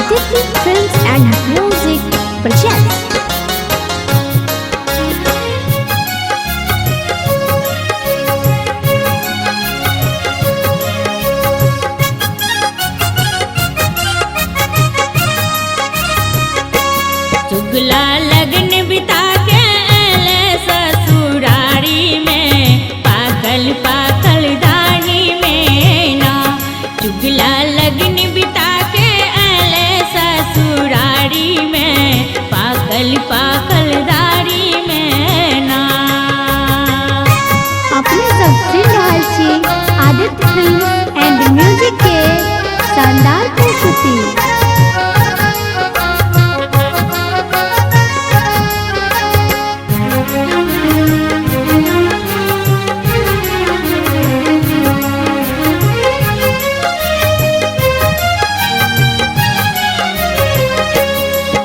Aditi Films and Music presents. चुगला लगन बिता के आले ससुरारी में, पागल पागल दानी में ना। चुगला लगन बिता के आले ससुरारी में, पागल पागल दारी में ना। अपने सब सुन रहल छी आदित्य फिल्म एंड म्यूजिक के शानदार प्रस्तुति।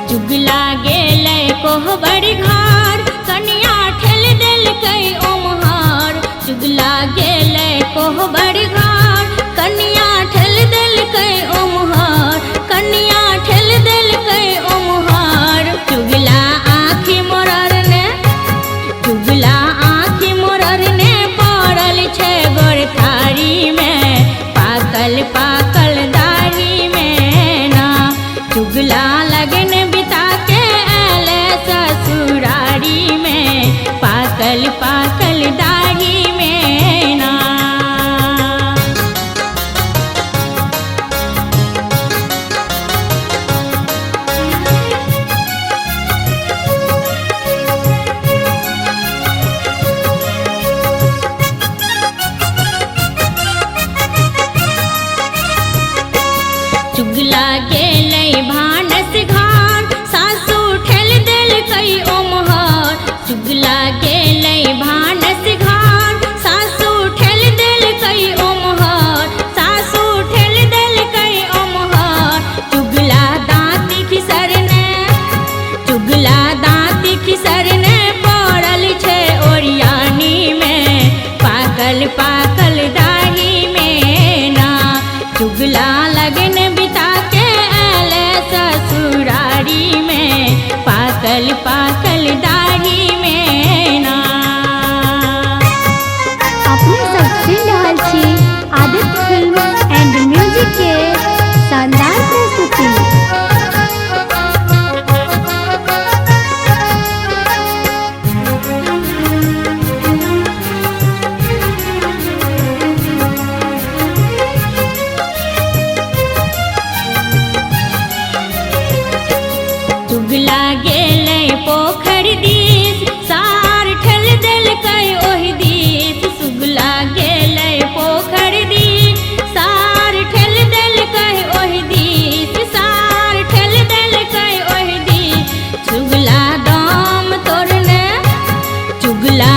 चुगला गेलै कोहबर घर, कनिया ठेल देलकै ओम्हर। चुगला गेलै कोहबर घर, कनिया ठेल देलकै ओम्हर, कनिया ठेल देलकै ओम्हर। चुगला आँखि मोररने, चुगला आँखि मोररने पड़ल छै गोरखारी में, पाकल पाकल दाढ़ी में ना। चुगला लगन बिता के आले ससुरारी में, पाकल पाकल दाढ़ी में ना। चुगला गेलै भानस घर, सासू ठेल देलकै ओम्हर। चुगला गेलै भानस घर, सासू ठेल देलकै ओम्हर, सासू ठेल देलकै ओम्हर। चुगला दाँत खिसरने, चुगला दाँत खिसरने पड़ल छै ओरियानी में, पाकल पाकल दाढ़ी में ना। चुगला लगन बिता के आले ससुरारी में, पाकल पाकल दाढ़ी में ना। अपने सब सुन रहल छी आदित्य फिल्म एंड म्यूजिक के शानदार प्रस्तुति। चुगला गेलै पोखर दिस, सार ठेल देलकै ओहि दिस। चुगला गेलै पोखर दिस, सार ठेल देलकै ओहि दिस, सार ठेल देलकै ओहि दिस। चुगला दाम तोड़ने, चुगला